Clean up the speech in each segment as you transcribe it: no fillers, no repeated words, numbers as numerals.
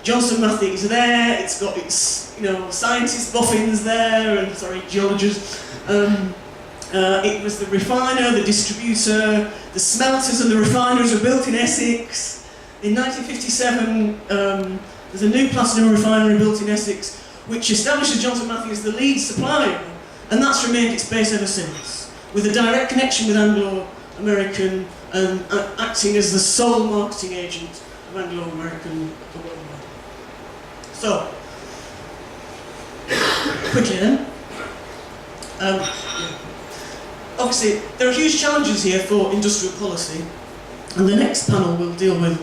Johnson Matthey is there, it's got its, scientists, boffins there, and, geologists. It was the refiner, the distributor, the smelters and the refineries were built in Essex. In 1957, there's a new platinum refinery built in Essex, which establishes Johnson Matthey as the lead supplier, and that's remained its base ever since, with a direct connection with Anglo-American and acting as the sole marketing agent of Anglo-American worldwide. So, quickly then. Obviously, there are huge challenges here for industrial policy, and the next panel will deal with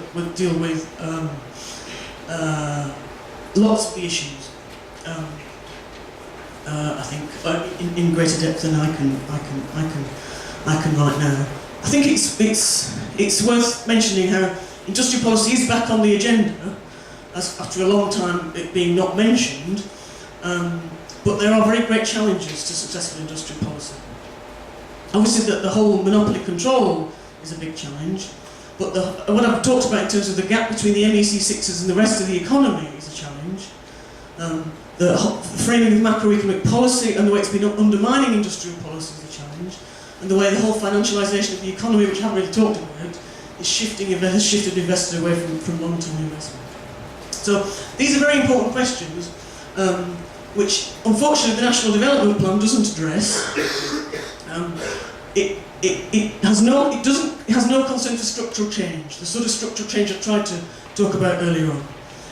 lots of the issues. I think in greater depth than I can right now. I think it's worth mentioning how industrial policy is back on the agenda, as after a long time it being not mentioned. But there are very great challenges to successful industrial policy. Obviously, the whole monopoly control is a big challenge, but what I've talked about in terms of the gap between the MEC sectors and the rest of the economy is a challenge. The framing of macroeconomic policy and the way it's been undermining industrial policy is a challenge, and the way the whole financialisation of the economy, which I haven't really talked about, has shifted investors away from long-term investment. So these are very important questions, which unfortunately the National Development Plan doesn't address. It has no concern for structural change, the sort of structural change I tried to talk about earlier on.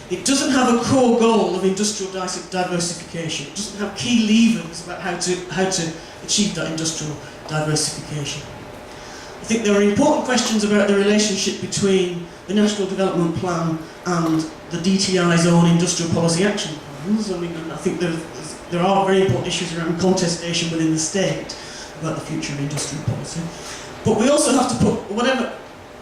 It doesn't have a core goal of industrial diversification. It doesn't have key levers about how to achieve that industrial diversification. I think there are important questions about the relationship between the National Development Plan and the DTI's own industrial policy action plans. I think there are very important issues around contestation within the state about the future of industrial policy. But we also have to put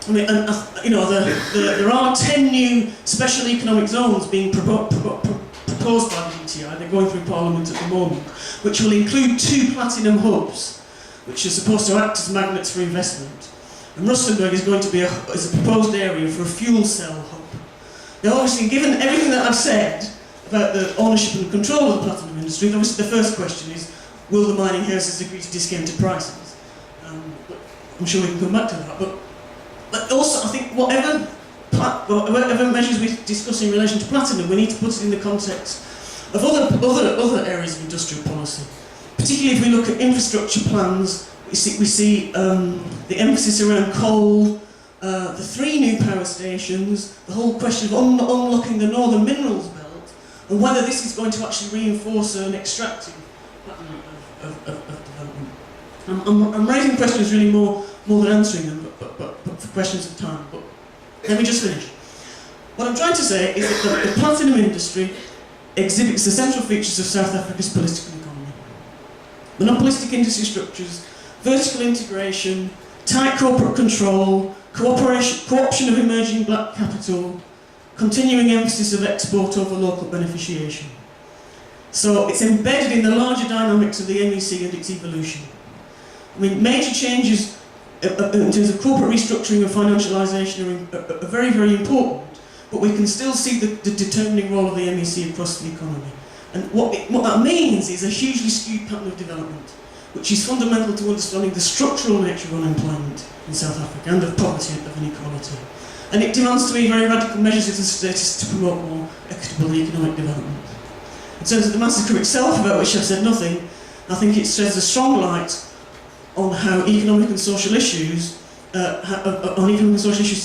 there are 10 new special economic zones being proposed by the DTI. They're going through Parliament at the moment, which will include 2 platinum hubs, which are supposed to act as magnets for investment. And Rustenburg is going to be a proposed area for a fuel cell hub. Now, obviously, given everything that I've said about the ownership and control of the platinum industry, obviously the first question is, will the mining houses agree to discounted prices? But I'm sure we can come back to that. But also, I think whatever measures we discuss in relation to platinum, we need to put it in the context of other areas of industrial policy. Particularly if we look at infrastructure plans, we see the emphasis around coal, the 3 new power stations, the whole question of unlocking the northern minerals belt, and whether this is going to actually reinforce an extractive pattern of development. I'm raising questions really more than answering them, but for questions of time. But let me just finish. What I'm trying to say is that the platinum industry exhibits the central features of South Africa's political economy. Monopolistic industry structures, vertical integration, tight corporate control, co-option of emerging black capital, continuing emphasis of export over local beneficiation. So it's embedded in the larger dynamics of the MEC and its evolution. Major changes in terms of corporate restructuring and financialisation are very, very important, but we can still see the determining role of the MEC across the economy. And what that means is a hugely skewed pattern of development, which is fundamental to understanding the structural nature of unemployment in South Africa and of poverty and of inequality. And it demands to me very radical measures of the status to promote more equitable economic development. In terms of the massacre itself, about which I've said nothing, I think it sheds a strong light on how economic and social issues,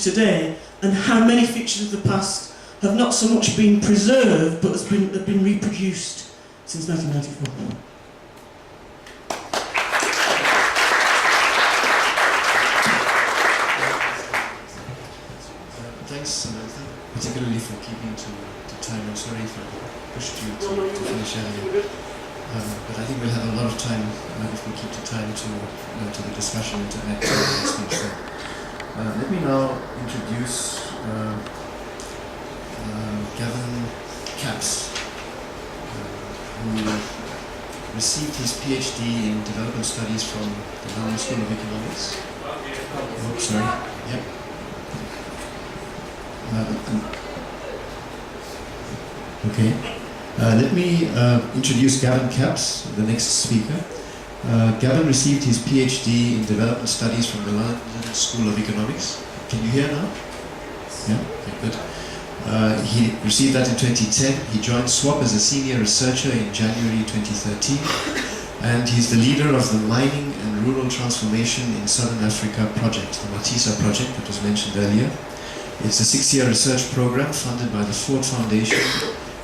today, and how many features of the past have not so much been preserved, but have been reproduced since 1994. Thanks, Samantha, particularly for keeping to time. I'm sorry if I pushed you to finish earlier. But I think we'll have a lot of time if we keep to time to the discussion and to add to the speech. Let me now introduce Gavin Capps, who received his PhD in development studies from the London School of Economics. Oh, sorry. Yep. Okay. Let me introduce Gavin Capps, the next speaker. Gavin received his PhD in Development Studies from the London School of Economics. Can you hear now? Yeah? Okay, good. He received that in 2010. He joined SWOP as a senior researcher in January 2013. And he's the leader of the Mining and Rural Transformation in Southern Africa project, the Matisa project that was mentioned earlier. It's a 6-year research program funded by the Ford Foundation,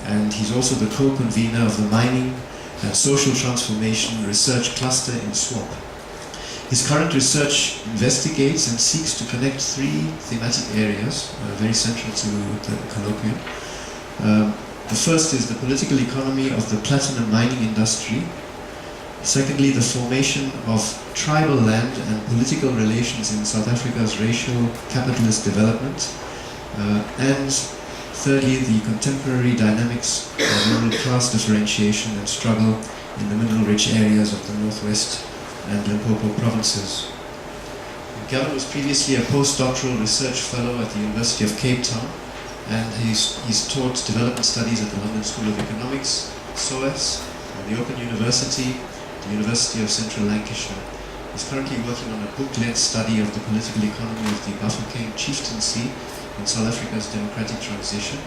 and he's also the co-convener of the Mining and Social Transformation Research Cluster in SWOP. His current research investigates and seeks to connect 3 thematic areas, very central to the colloquium. The first is the political economy of the platinum mining industry. Secondly, the formation of tribal land and political relations in South Africa's racial capitalist development. And thirdly, the contemporary dynamics of rural class differentiation and struggle in the mineral-rich areas of the Northwest and Limpopo provinces. Gavin was previously a postdoctoral research fellow at the University of Cape Town, and he's taught development studies at the London School of Economics, SOAS, and the Open University, the University of Central Lancashire. He's currently working on a book-led study of the political economy of the Bafokeng chieftaincy in South Africa's democratic transition,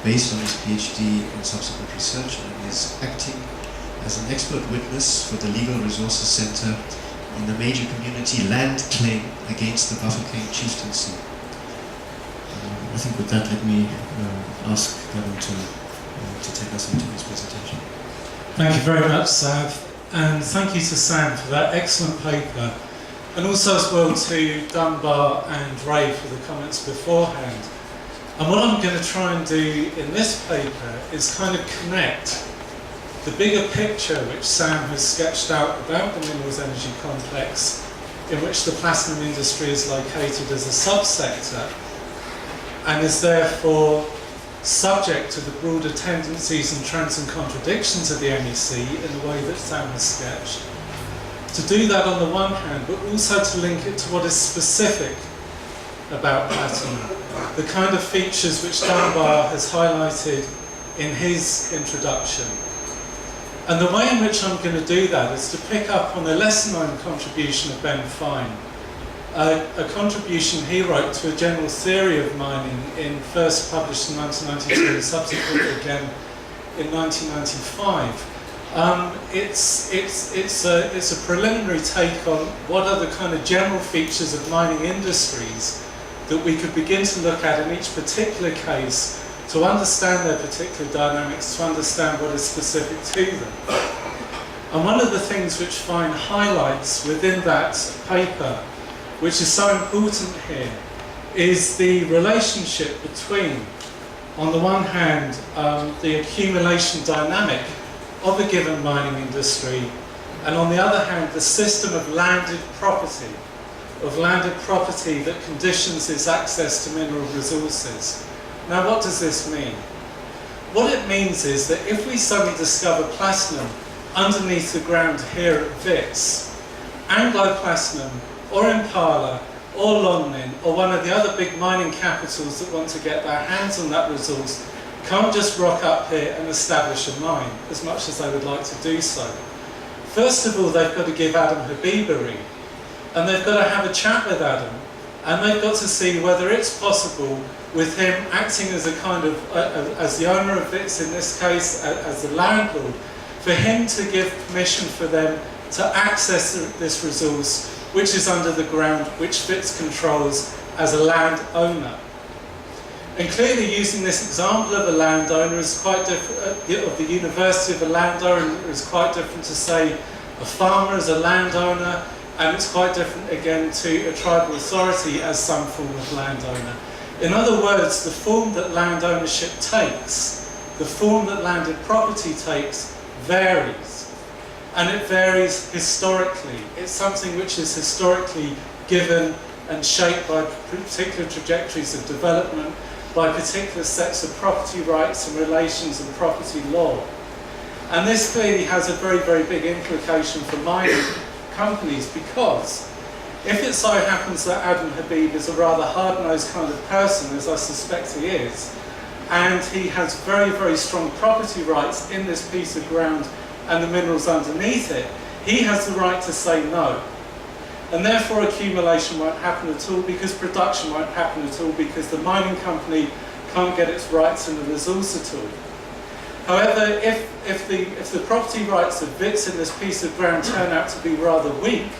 based on his PhD and subsequent research, and is acting as an expert witness for the Legal Resources Centre in the major community land claim against the Bafokeng chieftaincy. I think with that, let me ask Gavin to take us into his presentation. Thank you very much, Sav. And thank you to Sam for that excellent paper, and also as well to Dunbar and Ray for the comments beforehand. And what I'm going to try and do in this paper is kind of connect the bigger picture which Sam has sketched out about the minerals energy complex, in which the platinum industry is located as a subsector, and is therefore subject to the broader tendencies and trends and contradictions of the MEC in the way that Sam has sketched. To do that on the one hand, but also to link it to what is specific about platinum, the kind of features which Dunbar has highlighted in his introduction. And the way in which I'm going to do that is to pick up on a lesser-known contribution of Ben Fine, a contribution he wrote to a general theory of mining, first published in 1992 and subsequently again in 1995. It's a preliminary take on what are the kind of general features of mining industries that we could begin to look at in each particular case to understand their particular dynamics, to understand what is specific to them. And one of the things which Fine highlights within that paper, which is so important here, is the relationship between, on the one hand, the accumulation dynamic of a given mining industry, and on the other hand, the system of landed property that conditions its access to mineral resources. Now, what does this mean? What it means is that if we suddenly discover platinum underneath the ground here at Wits, Anglo Platinum, or Impala, or Lonmin, or one of the other big mining capitals that want to get their hands on that resource, can't just rock up here and establish a mine, as much as they would like to do so. First of all, they've got to give Adam Habib a ring, and they've got to have a chat with Adam, and they've got to see whether it's possible, with him acting as a kind of, as the owner of Wits in this case, as the landlord, for him to give permission for them to access this resource, which is under the ground, which Wits controls as a landowner. And clearly, using this example of a landowner is quite different, of the university of a landowner is quite different to, say, a farmer as a landowner, and it's quite different again to a tribal authority as some form of landowner. In other words, the form that land ownership takes, the form that landed property takes, varies. And it varies historically. It's something which is historically given and shaped by particular trajectories of development, by particular sets of property rights and relations and property law. And this clearly has a very, very big implication for mining companies, because if it so happens that Adam Habib is a rather hard-nosed kind of person, as I suspect he is, and he has very, very strong property rights in this piece of ground and the minerals underneath it, he has the right to say no. And therefore accumulation won't happen at all, because production won't happen at all, because the mining company can't get its rights in the resource at all. However, if the property rights of bits in this piece of ground turn out to be rather weak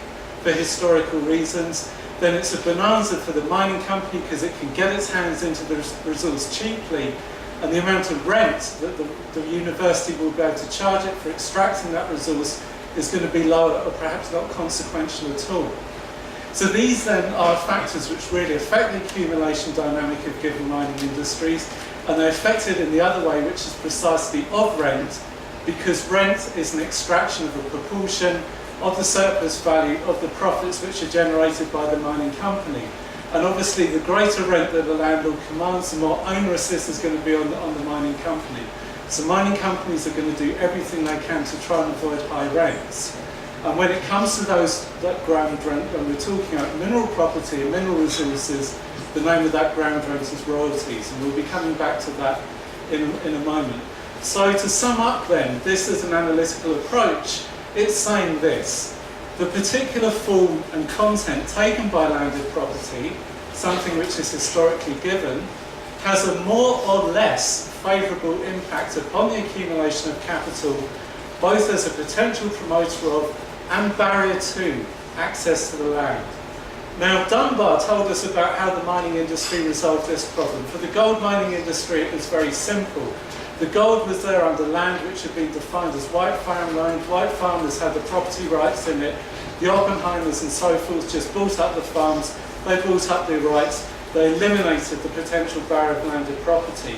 for historical reasons, then it's a bonanza for the mining company, because it can get its hands into the resource cheaply, and the amount of rent that the university will be able to charge it for extracting that resource is going to be lower, or perhaps not consequential at all. So these then are factors which really affect the accumulation dynamic of given mining industries, and they're affected in the other way, which is precisely of rent, because rent is an extraction of a proportion of the surplus value of the profits which are generated by the mining company. And obviously the greater rent that the landlord commands, the more onerous this is going to be on the mining company. So mining companies are going to do everything they can to try and avoid high rents. And when it comes to that ground rent, when we're talking about mineral property and mineral resources, the name of that ground rent is royalties, and we'll be coming back to that in a moment. So to sum up then, this is an analytical approach. It's saying this: the particular form and content taken by landed property, something which is historically given, has a more or less favourable impact upon the accumulation of capital, both as a potential promoter of and barrier to access to the land. Now, Dunbar told us about how the mining industry resolved this problem. For the gold mining industry, it was very simple. The gold was there under land which had been defined as white farmland. White farmers had the property rights in it. The Oppenheimers and so forth just bought up the farms, they bought up their rights, they eliminated the potential barrier of landed property.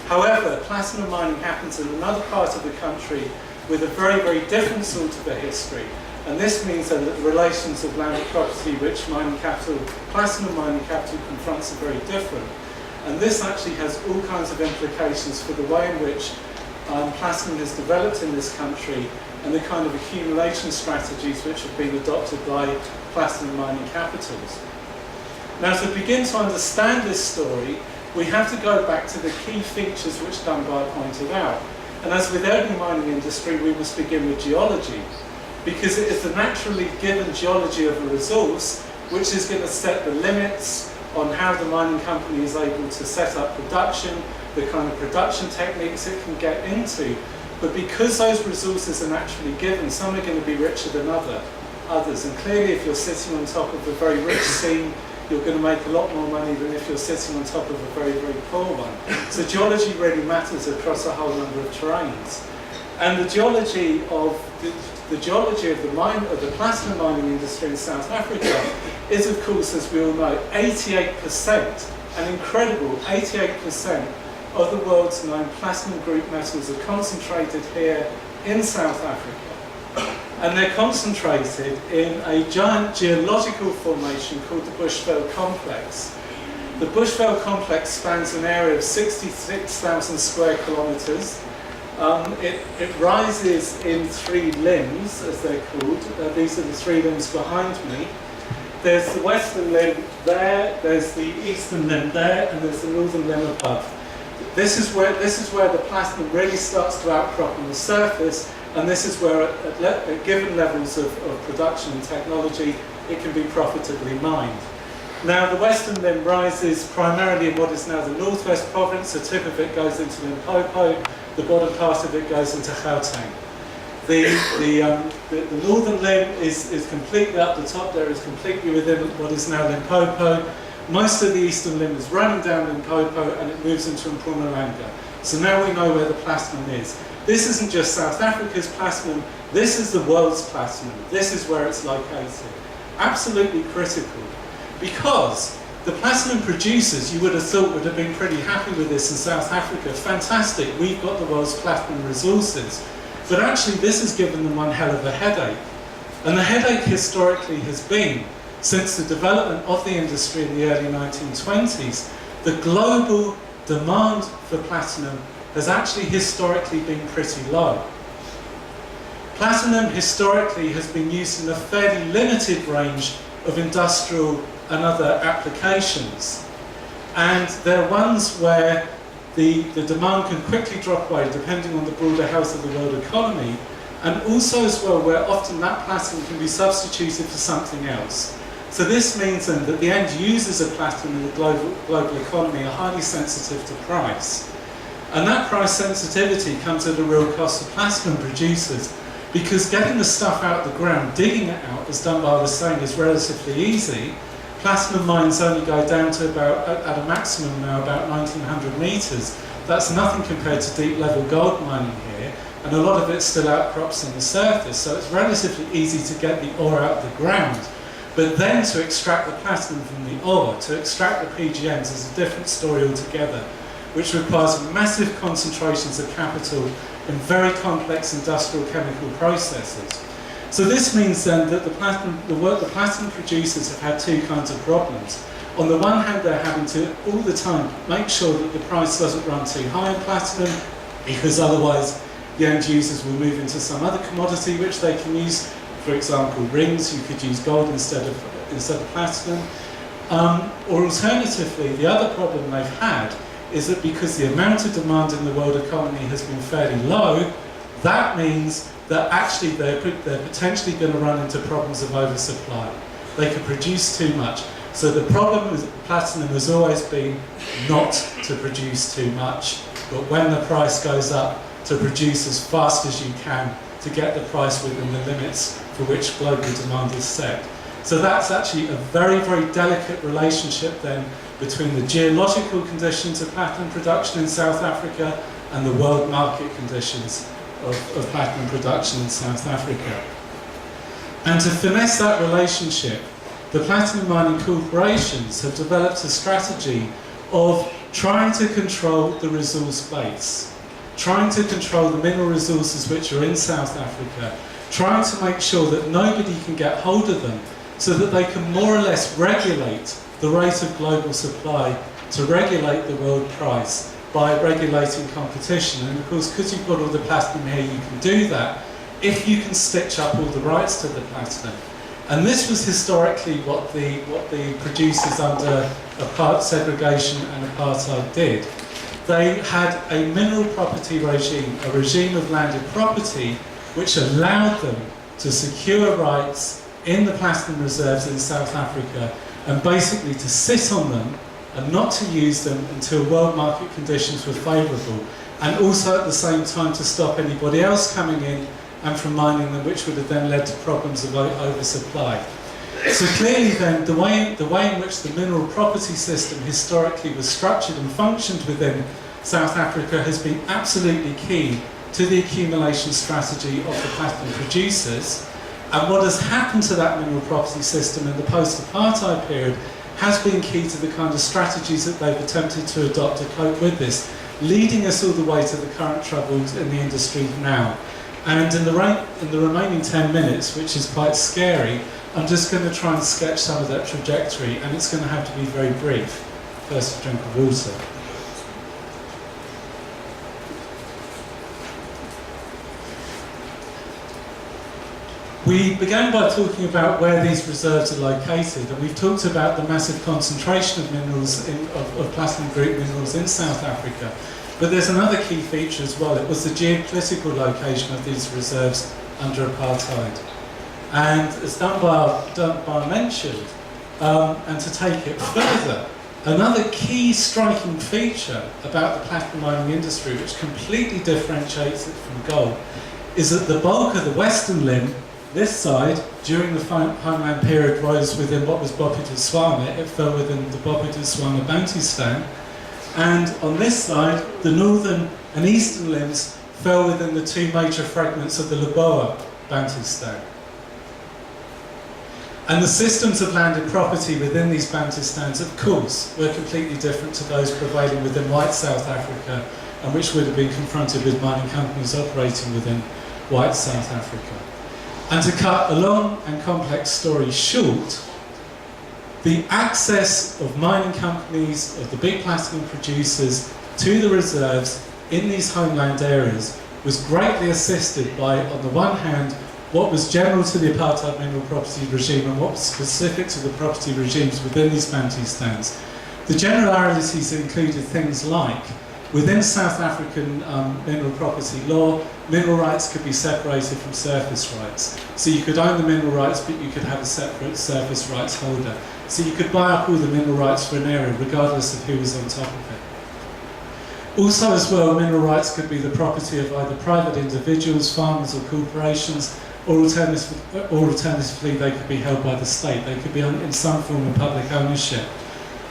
However, platinum mining happens in another part of the country with a very, very different sort of a history. And this means that the relations of landed property which mining capital, platinum mining capital confronts are very different. And this actually has all kinds of implications for the way in which platinum has developed in this country and the kind of accumulation strategies which have been adopted by platinum mining capitals. Now, to begin to understand this story, we have to go back to the key features which Dunbar pointed out. And as with every mining industry, we must begin with geology, because it is the naturally given geology of a resource which is going to set the limits on how the mining company is able to set up production, the kind of production techniques it can get into. But because those resources are naturally given, some are going to be richer than others. And clearly, if you're sitting on top of a very rich seam, you're going to make a lot more money than if you're sitting on top of a very, very poor one. So geology really matters across a whole number of terrains. And the geology of the platinum mining industry in South Africa is, of course, as we all know, 88%, an incredible 88% of the world's known platinum group metals are concentrated here in South Africa. And they're concentrated in a giant geological formation called the Bushveld Complex. The Bushveld Complex spans an area of 66,000 square kilometres. It rises in three limbs, as they're called. These are the three limbs behind me. There's the western limb there, there's the eastern limb there, and there's the northern limb above. This is where the platinum really starts to outcrop on the surface, and this is where, at given levels of production and technology, it can be profitably mined. Now, the western limb rises primarily in what is now the northwest province. The tip of it goes into Limpopo, the bottom part of it goes into Gauteng. The northern limb is completely up, the top there is completely within what is now Limpopo. Most of the eastern limb is running down Limpopo and it moves into Mpumalanga. So now we know where the platinum is. This isn't just South Africa's platinum, this is the world's platinum. This is where it's located. Absolutely critical. Because the platinum producers, you would have thought, would have been pretty happy with this in South Africa. Fantastic, we've got the world's platinum resources. But actually this has given them one hell of a headache. And the headache historically has been, since the development of the industry in the early 1920s, the global demand for platinum has actually historically been pretty low. Platinum historically has been used in a fairly limited range of industrial and other applications. And they're ones where the demand can quickly drop away depending on the broader health of the world economy, and also as well where often that platinum can be substituted for something else. So this means then that the end users of platinum in the global economy are highly sensitive to price. And that price sensitivity comes at a real cost to platinum producers, because getting the stuff out of the ground, digging it out, as Dunbar was saying, is relatively easy. Platinum mines only go down to about, at a maximum now, about 1900 metres. That's nothing compared to deep level gold mining here, and a lot of it still outcrops in the surface, so it's relatively easy to get the ore out of the ground. But then to extract the platinum from the ore, to extract the PGMs, is a different story altogether, which requires massive concentrations of capital in very complex industrial chemical processes. So this means then that the platinum producers have had two kinds of problems. On the one hand, they're having to all the time make sure that the price doesn't run too high in platinum, because otherwise the end users will move into some other commodity which they can use. For example, rings, you could use gold instead of platinum. Or alternatively, the other problem they've had is that because the amount of demand in the world economy has been fairly low, that means that actually they're potentially going to run into problems of oversupply. They could produce too much. So the problem with platinum has always been not to produce too much, but when the price goes up, to produce as fast as you can to get the price within the limits for which global demand is set. So that's actually a very, very delicate relationship then between the geological conditions of platinum production in South Africa and the world market conditions of platinum production in South Africa. And to finesse that relationship, the platinum mining corporations have developed a strategy of trying to control the resource base, trying to control the mineral resources which are in South Africa, trying to make sure that nobody can get hold of them, so that they can more or less regulate the rate of global supply to regulate the world price by regulating competition. And of course, because you've got all the platinum here, you can do that if you can stitch up all the rights to the platinum. And this was historically what the producers under segregation and apartheid did. They had a mineral property regime, a regime of landed property, which allowed them to secure rights in the platinum reserves in South Africa, and basically to sit on them and not to use them until world market conditions were favourable, and also at the same time to stop anybody else coming in and from mining them, which would have then led to problems of oversupply. So clearly then, the way in which the mineral property system historically was structured and functioned within South Africa has been absolutely key to the accumulation strategy of the platinum producers. And what has happened to that mineral property system in the post-apartheid period has been key to the kind of strategies that they've attempted to adopt to cope with this, leading us all the way to the current troubles in the industry now. And in the remaining 10 minutes, which is quite scary, I'm just going to try and sketch some of that trajectory, and it's going to have to be very brief. First, a drink of water. We began by talking about where these reserves are located, and we've talked about the massive concentration of minerals, of platinum group minerals in South Africa. But there's another key feature as well. It was the geopolitical location of these reserves under apartheid. And as Dunbar mentioned, and to take it further, another key striking feature about the platinum mining industry, which completely differentiates it from gold, is that the bulk of the western limb, this side, during the homeland period, rose within what was Bophuthatswana. It fell within the Bophuthatswana Bantustan. And on this side, the northern and eastern limbs fell within the two major fragments of the Leboa Bantustan. And the systems of landed property within these Bantustans, of course, were completely different to those prevailing within white South Africa, and which would have been confronted with mining companies operating within white South Africa. And to cut a long and complex story short, the access of mining companies, of the big platinum producers, to the reserves in these homeland areas was greatly assisted by, on the one hand, what was general to the apartheid mineral property regime and what was specific to the property regimes within these Bantustans. The generalities included things like Within South African mineral property law, mineral rights could be separated from surface rights. So you could own the mineral rights, but you could have a separate surface rights holder. So you could buy up all the mineral rights for an area, regardless of who was on top of it. Also as well, mineral rights could be the property of either private individuals, farmers or corporations, or alternatively they could be held by the state. They could be in some form of public ownership.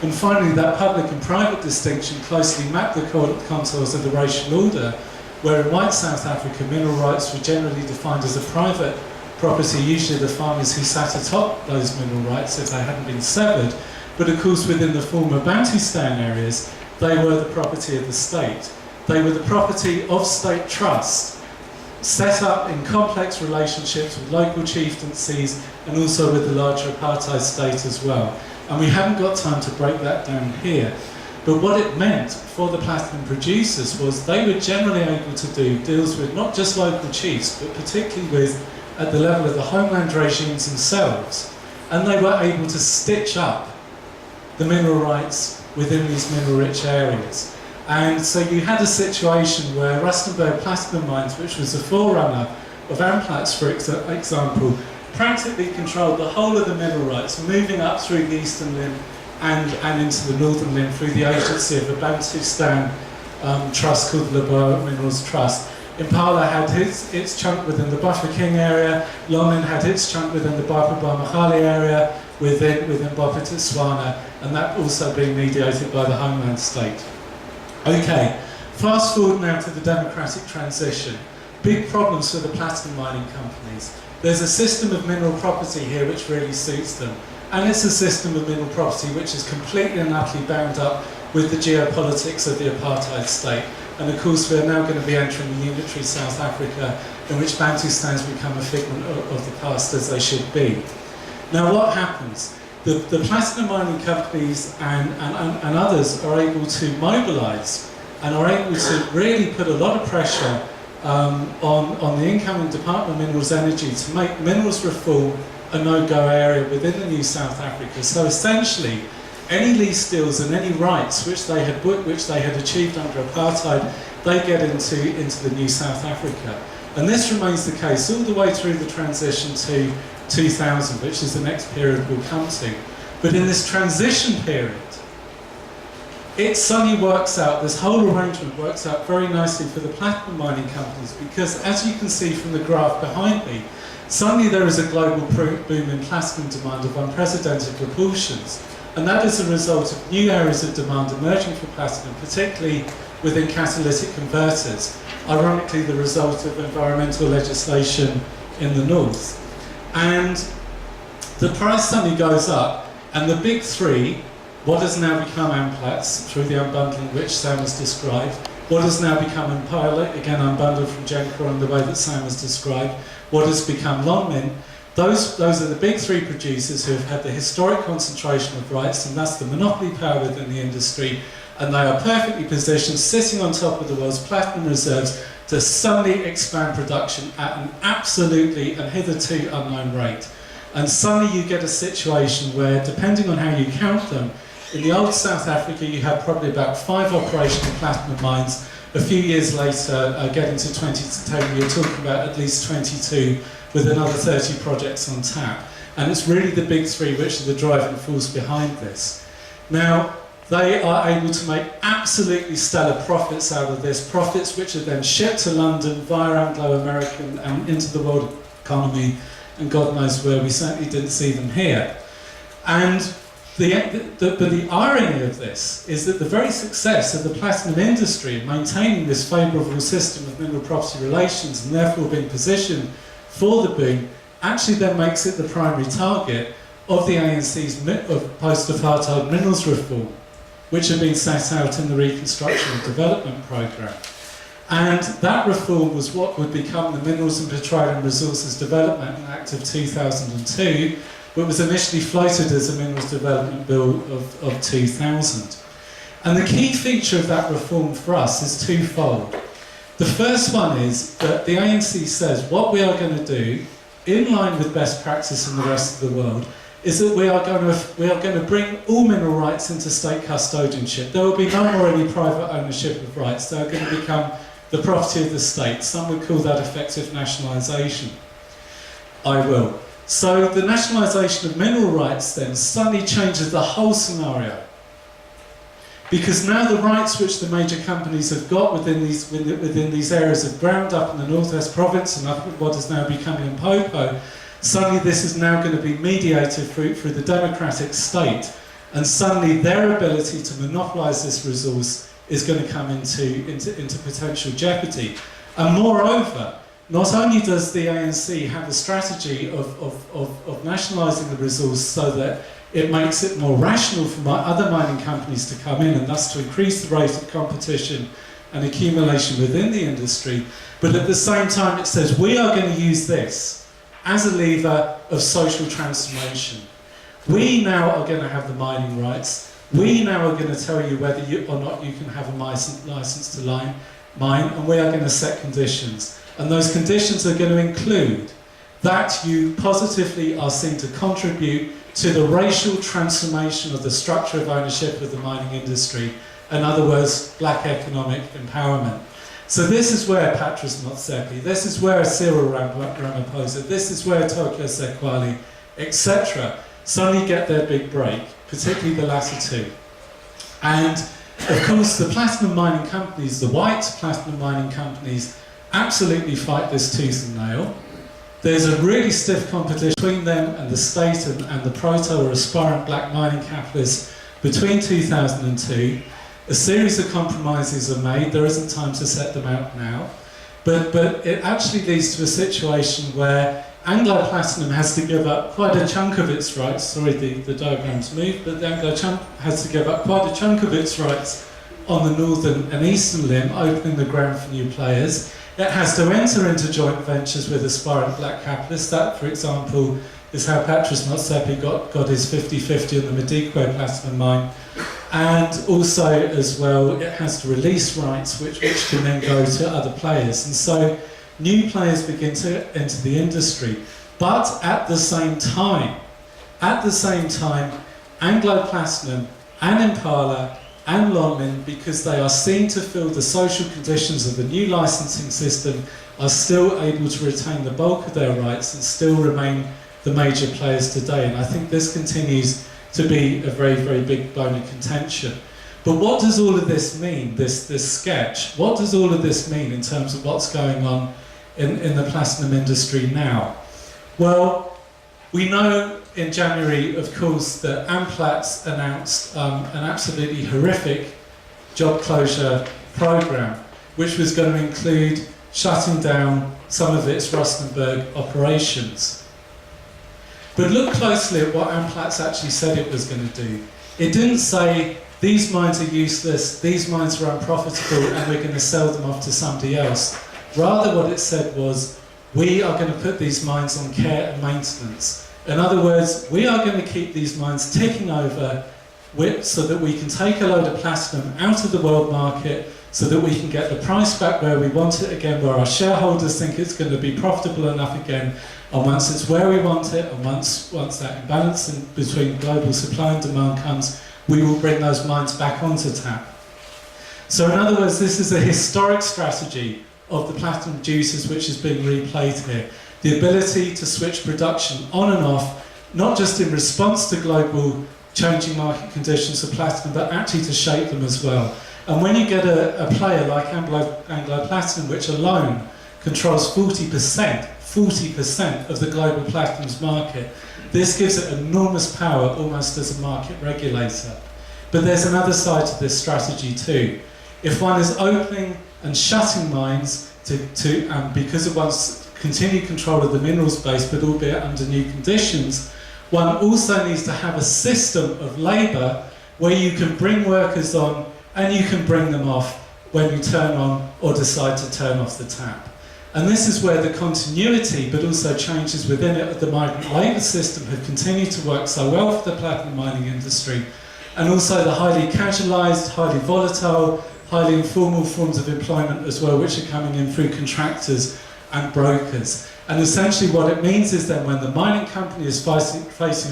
And finally, that public and private distinction closely mapped the contours of the racial order, where in white South Africa, mineral rights were generally defined as a private property, usually the farmers who sat atop those mineral rights if they hadn't been severed. But of course, within the former Bantustan areas, they were the property of the state. They were the property of state trust, set up in complex relationships with local chieftaincies and also with the larger apartheid state as well. And we haven't got time to break that down here. But what it meant for the platinum producers was they were generally able to do deals with not just local chiefs, but particularly with, at the level of the homeland regimes themselves. And they were able to stitch up the mineral rights within these mineral-rich areas. And so you had a situation where Rustenburg Platinum Mines, which was a forerunner of Amplats, for example, practically controlled the whole of the mineral rights, moving up through the eastern limb and into the northern limb through the agency of a Bantustan trust called the Laboa Minerals Trust. Impala had its chunk within the Bafokeng area, Lomin had its chunk within the Bapa-Mahali area, within Bophuthatswana, and that also being mediated by the homeland state. Okay, fast forward now to the democratic transition. Big problems for the platinum mining companies. There's a system of mineral property here which really suits them. And it's a system of mineral property which is completely and utterly bound up with the geopolitics of the apartheid state. And of course we're now going to be entering a unitary South Africa in which Bantustans become a figment of the past as they should be. Now what happens? The platinum mining companies and others are able to mobilise and are able to really put a lot of pressure on the incoming Department of Minerals Energy to make minerals reform a no-go area within the new South Africa. So essentially, any lease deals and any rights which they had achieved under apartheid, they get into the new South Africa. And this remains the case all the way through the transition to 2000, which is the next period we'll come to. But in this transition period, it suddenly works out, this whole arrangement works out very nicely for the platinum mining companies, because as you can see from the graph behind me, suddenly there is a global boom in platinum demand of unprecedented proportions. And that is a result of new areas of demand emerging for platinum, particularly within catalytic converters. Ironically, the result of environmental legislation in the north. And the price suddenly goes up, and the big three, what has now become Amplats through the unbundling which Sam has described, what has now become Impala, again unbundled from Gencor in the way that Sam has described, what has become Lonmin, those are the big three producers who have had the historic concentration of rights and thus the monopoly power within the industry, and they are perfectly positioned, sitting on top of the world's platinum reserves, to suddenly expand production at an absolutely and hitherto unknown rate. And suddenly you get a situation where, depending on how you count them, in the old South Africa you had probably about 5 operational platinum mines. A few years later, getting to 2010, you're talking about at least 22 with another 30 projects on tap. And it's really the big three which are the driving force behind this. Now, they are able to make absolutely stellar profits out of this, profits which are then shipped to London via Anglo-American and into the world economy, and God knows where. We certainly didn't see them here. And but the irony of this is that the very success of the platinum industry in maintaining this favourable system of mineral property relations and therefore being positioned for the boom actually then makes it the primary target of the ANC's post-apartheid minerals reform, which had been set out in the Reconstruction and Development Programme. And that reform was what would become the Minerals and Petroleum Resources Development Act of 2002, but was initially floated as a Minerals Development Bill of 2000. And the key feature of that reform for us is twofold. The first one is that the ANC says what we are going to do, in line with best practice in the rest of the world, is that we are going to bring all mineral rights into state custodianship. There will be no more any private ownership of rights. They are going to become the property of the state. Some would call that effective nationalisation. I will. So the nationalisation of mineral rights then suddenly changes the whole scenario. Because now the rights which the major companies have got within these areas of ground up in the northwest province and up at what is now becoming Limpopo, suddenly this is now going to be mediated through the democratic state, and suddenly their ability to monopolise this resource is going to come into potential jeopardy. And moreover, not only does the ANC have a strategy of nationalising the resource so that it makes it more rational for other mining companies to come in and thus to increase the rate of competition and accumulation within the industry, but at the same time it says we are going to use this as a lever of social transformation. We now are going to have the mining rights. We now are going to tell you whether or not you can have a license to mine, and we are going to set conditions. And those conditions are going to include that you positively are seen to contribute to the racial transformation of the structure of ownership of the mining industry. In other words, black economic empowerment. So this is where Patrice Motsepe, this is where Cyril Ramaphosa, this is where Tokyo Sekwali, etc. suddenly get their big break, particularly the latter two. And of course the platinum mining companies, the white platinum mining companies, absolutely fight this tooth and nail. There's a really stiff competition between them and the state and the proto or aspirant black mining capitalists between 2002. A series of compromises are made. There isn't time to set them out now. But it actually leads to a situation where Anglo Platinum has to give up quite a chunk of its rights. Sorry, the diagram's moved, but the Anglo has to give up quite a chunk of its rights on the northern and eastern limb, opening the ground for new players. It has to enter into joint ventures with aspirant black capitalists. That, for example, is how Patrice Motsepe got his 50-50 on the Madikwe platinum mine. And also, as well, it has to release rights which can then go to other players. And so new players begin to enter the industry. But at the same time, Anglo Platinum and Impala and Lonmin, because they are seen to fill the social conditions of the new licensing system, are still able to retain the bulk of their rights and still remain the major players today. And I think this continues to be a very, very big bone of contention. But what does all of this mean, this sketch? What does all of this mean in terms of what's going on in the platinum industry now? Well, we know in January, of course, that Amplats announced an absolutely horrific job closure program, which was going to include shutting down some of its Rustenburg operations. But look closely at what Amplats actually said it was going to do. It didn't say, these mines are useless, these mines are unprofitable, and we're going to sell them off to somebody else. Rather, what it said was, we are going to put these mines on care and maintenance. In other words, we are going to keep these mines ticking over so that we can take a load of platinum out of the world market, so that we can get the price back where we want it again, where our shareholders think it's going to be profitable enough again. And once it's where we want it, and once that imbalance between global supply and demand comes, we will bring those mines back onto tap. So in other words, this is a historic strategy of the platinum producers which is being replayed here. The ability to switch production on and off, not just in response to global changing market conditions for platinum, but actually to shape them as well. And when you get a player like Anglo Platinum, which alone controls 40% of the global platinum's market, this gives it enormous power almost as a market regulator. But there's another side to this strategy too. If one is opening and shutting mines because of one's continued control of the minerals base, but albeit under new conditions, one also needs to have a system of labour where you can bring workers on and you can bring them off when you turn on or decide to turn off the tap. And this is where the continuity, but also changes within it of the migrant labour system have continued to work so well for the platinum mining industry, and also the highly casualised, highly volatile, highly informal forms of employment as well, which are coming in through contractors and brokers. And essentially what it means is then when the mining company is facing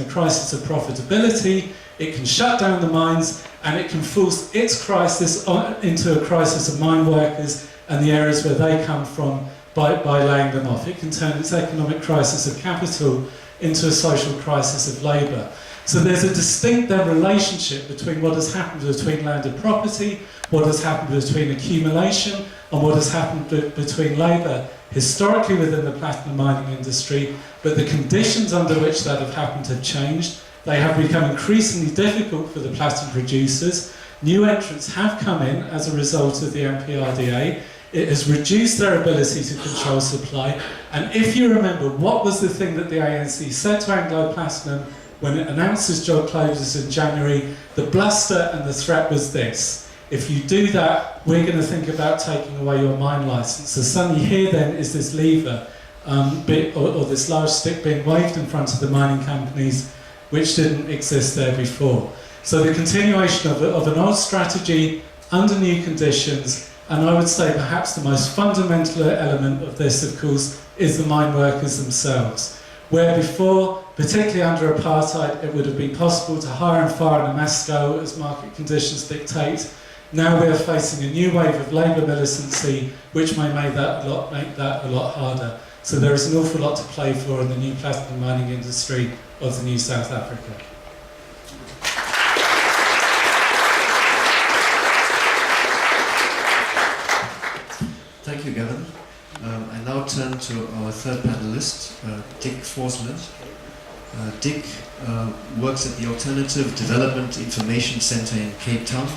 a crisis of profitability, it can shut down the mines and it can force its crisis into a crisis of mine workers and the areas where they come from by laying them off. It can turn its economic crisis of capital into a social crisis of labour. So there's a distinct then relationship between what has happened between landed property, what has happened between accumulation, and what has happened between labour historically within the platinum mining industry, but the conditions under which that have happened have changed. They have become increasingly difficult for the platinum producers. New entrants have come in as a result of the MPRDA. It has reduced their ability to control supply. And if you remember, what was the thing that the ANC said to Anglo Platinum when it announced its job closures in January? The bluster and the threat was this: if you do that, we're going to think about taking away your mine license. So suddenly here then is this lever, or this large stick being waved in front of the mining companies, which didn't exist there before. So the continuation of an old strategy under new conditions, and I would say perhaps the most fundamental element of this, of course, is the mine workers themselves. Where before, particularly under apartheid, it would have been possible to hire and fire on a mass scale as market conditions dictate. Now we are facing a new wave of labour militancy, which may make that a lot harder. So there is an awful lot to play for in the new platinum mining industry of the new South Africa. Thank you, Gavin. I now turn to our third panelist, Dick Forsland. Dick works at the Alternative Development Information Centre in Cape Town.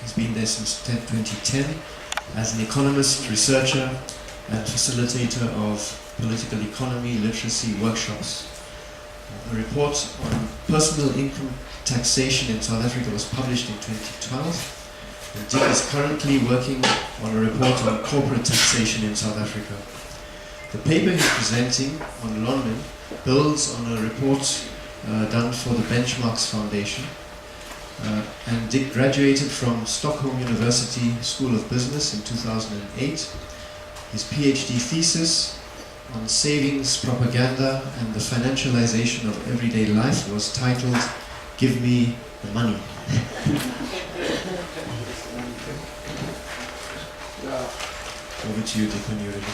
He's been there since 2010 as an economist, researcher, and facilitator of political economy literacy workshops. A report on personal income taxation in South Africa was published in 2012. And Dick is currently working on a report on corporate taxation in South Africa. The paper he's presenting on London builds on a report done for the Benchmarks Foundation. And Dick graduated from Stockholm University School of Business in 2008. His PhD thesis on savings propaganda and the financialization of everyday life was titled "Give Me the Money." Over to you, Dick, when you're ready.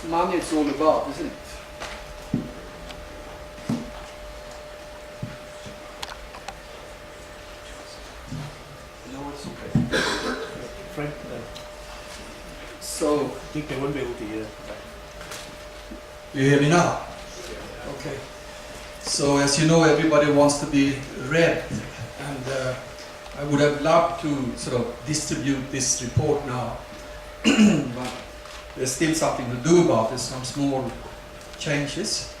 Money it's all about, isn't it? No, it's okay. Frank, So, I think they won't be able to hear. you hear me now? Okay. So, as you know, everybody wants to be read, and I would have loved to sort of distribute this report now, but there's still something to do about it, some small changes.